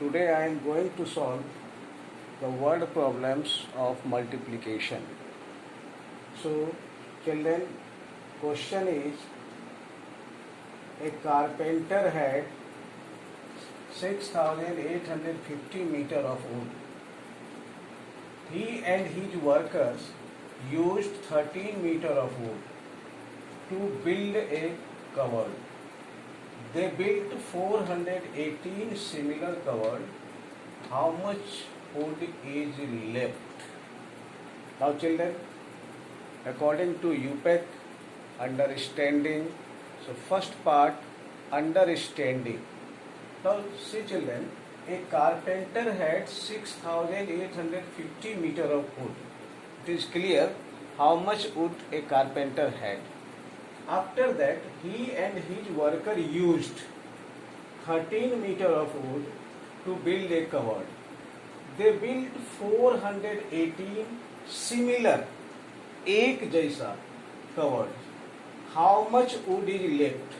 Today I am going to solve the word problems of multiplication. So children, question is, a carpenter had 6,850 meter of wood. He and his workers used 13 meter of wood to build a cupboard. They built 418 similar cupboards. How much wood is left? Now children, according to UPEC, understanding. So first part, understanding. Now see children, a carpenter had 6,850 meter of wood. It is clear how much wood a carpenter had. After that, he and his worker used 13 meter of wood to build a cupboard. They built 418 similar, एक जैसा cupboard. How much wood is left?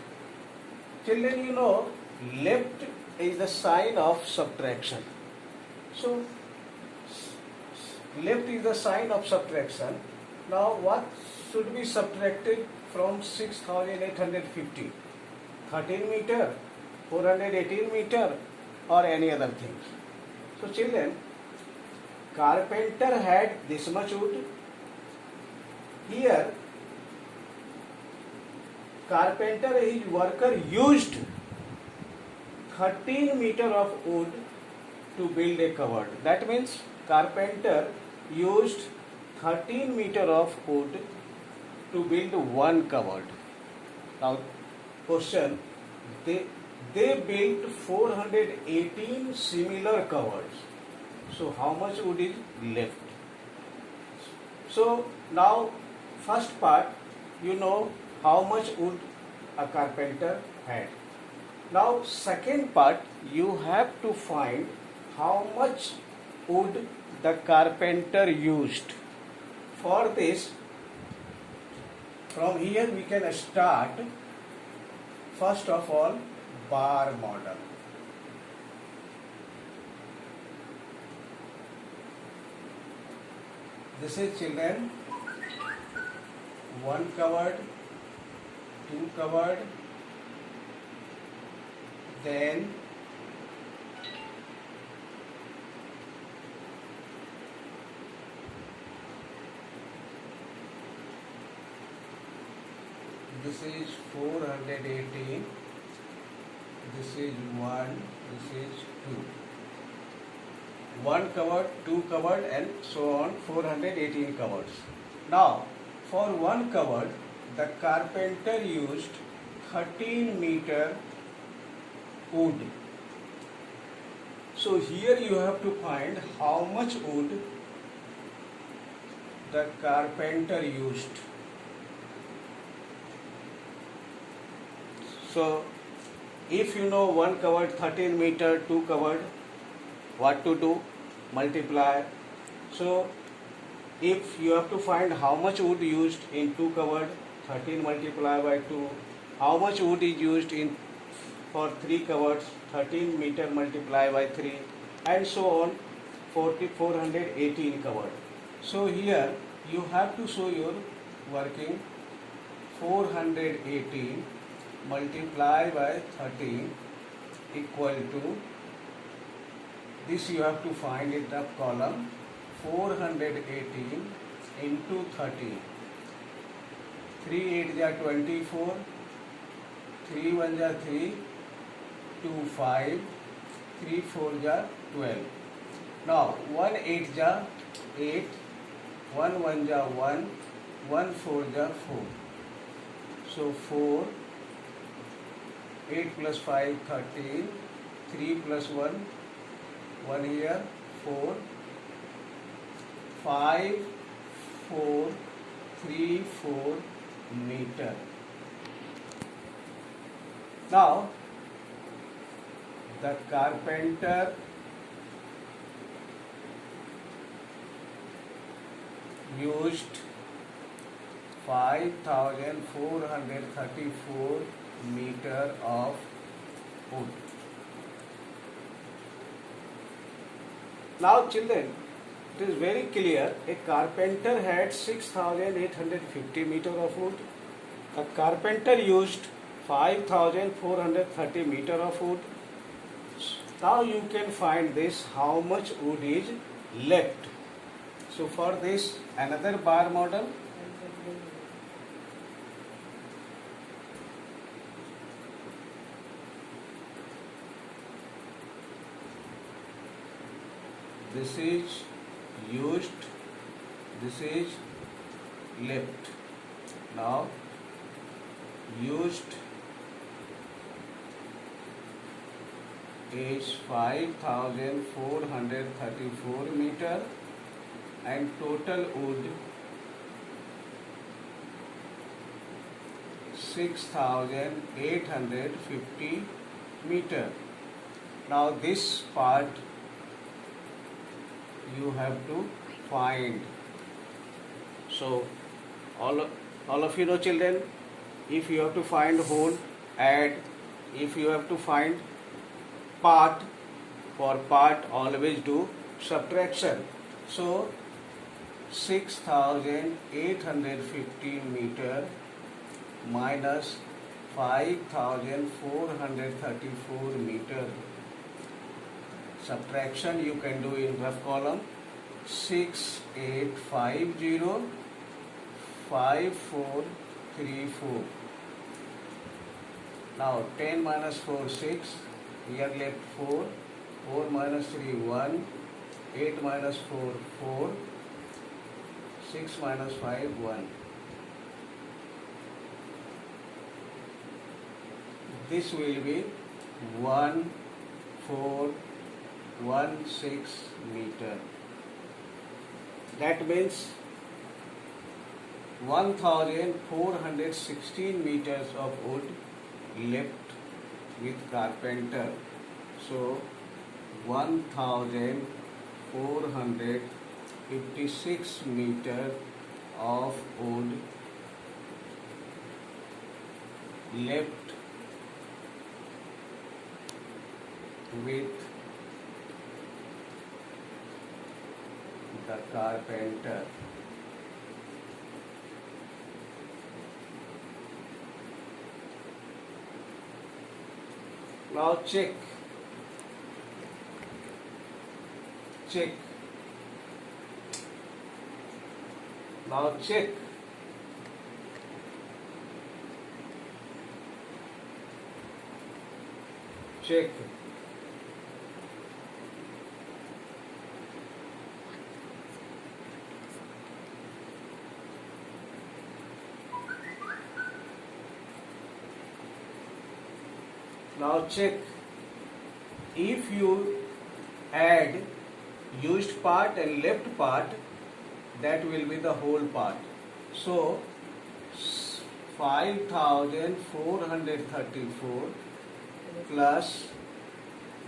Children, you know, left is the sign of subtraction. So, left is the sign of subtraction. Now, what should be subtracted from 6,850? 13 meter, 418 meter, or any other thing. So, children, carpenter had this much wood. Here, carpenter, his worker used 13 meter of wood to build a cupboard. That means carpenter used 13 meter of wood to build one cupboard. Now, question, they built 418 similar cupboards. So, how much wood is left? So, now, first part, you know how much wood a carpenter had. Now, second part, you have to find how much wood the carpenter used. For this, from here we can start, first of all, bar model. This is children, one cupboard, two cupboard, then this is 418, this is 1, this is 2. One cupboard, two cupboard, and so on, 418 cupboards. Now, for one cupboard, the carpenter used 13 meter wood. So here you have to find how much wood the carpenter used. So if you know one cupboard 13 meter, two cupboard, what to do? Multiply. So if you have to find how much wood used in two cupboard, 13 multiplied by 2, how much wood is used in for 3 cupboards, 13 meter multiplied by 3, and so on, 418 cupboard. So here you have to show your working. 418 multiplied by 13 equal to, this you have to find in the column, 418 into 13. 3 8 are 24, 3 1 are 3, 2 5, 3 4 are 12. Now 1 8 are 8, 1 1 are 1, 1 4 are 4. So 4, 8 plus 5 13, 3 plus 1, 1 here, 4, 5 4 3 4 meter. Now the carpenter used 5,434 meter of wood. Now children, it is very clear. A carpenter had 6,850 meter of wood. A carpenter used 5,430 meter of wood. Now you can find this how much wood is left. So for this another bar model. This is used, this is left. Now used is 5,434 meter and total wood 6,850 meter. Now this part you have to find. So all of you know children, if you have to find whole, add. If you have to find part, for part always do subtraction. So 6,850 meter minus 5,434 meter. Subtraction you can do in rough column. 6,850 5,434. Now 10 minus 4 6. Here left 4. 4 minus 3 1. 8 minus 4 4. 6 minus 5 1. This will be 1,416 meter. That means 1,416 meters of wood left with carpenter. So 1,456 meter of wood left with the carpenter. Now check. Now check. Check. Now check. If you add used part and left part, that will be the whole part. So 5,434 plus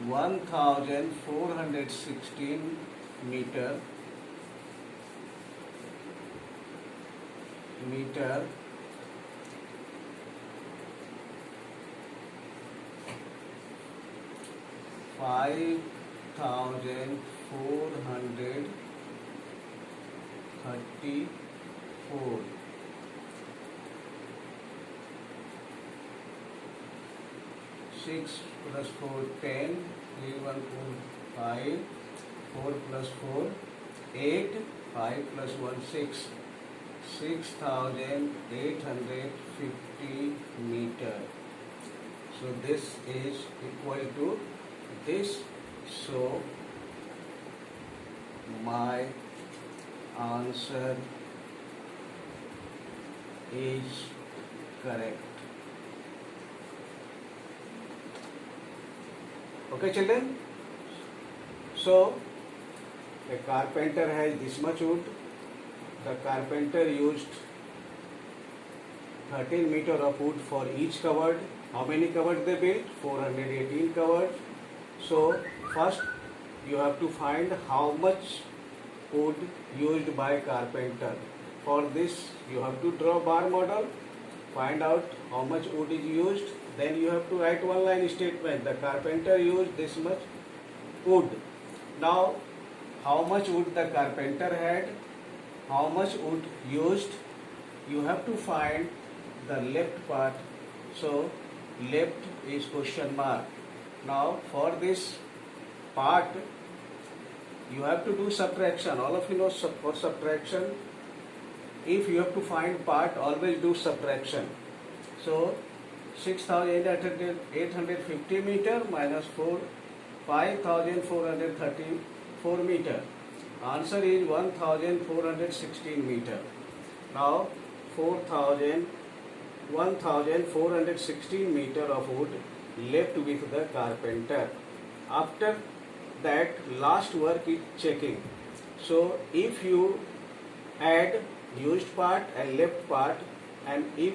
1,416 meter five 1,434. 6 plus 4 10. 3 1 4 5. 4 plus 4 8. 5 plus 1 6. 6,850 meter. So this is equal to this. So my answer is correct. Okay children, so the carpenter has this much wood. The carpenter used 13 meter of wood for each cupboard. How many cupboards they built? 418 cupboards. So first you have to find how much wood used by carpenter. For this you have to draw bar model, find out how much wood is used, then you have to write one line statement. The carpenter used this much wood. Now how much wood the carpenter had, how much wood used. You have to find the left part. So left is question mark. Now for this part you have to do subtraction. All of you know for subtraction, if you have to find part, always do subtraction. So 6,850 meter minus 5,434 meter. Answer is 1,416 meter. Now 1,416 meter of wood left with the carpenter. After that, last work is checking. So if you add used part and left part, and if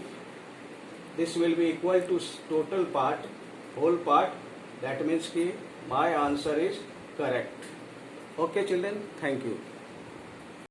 this will be equal to total part, whole part, that means ki my answer is correct. Okay children, thank you.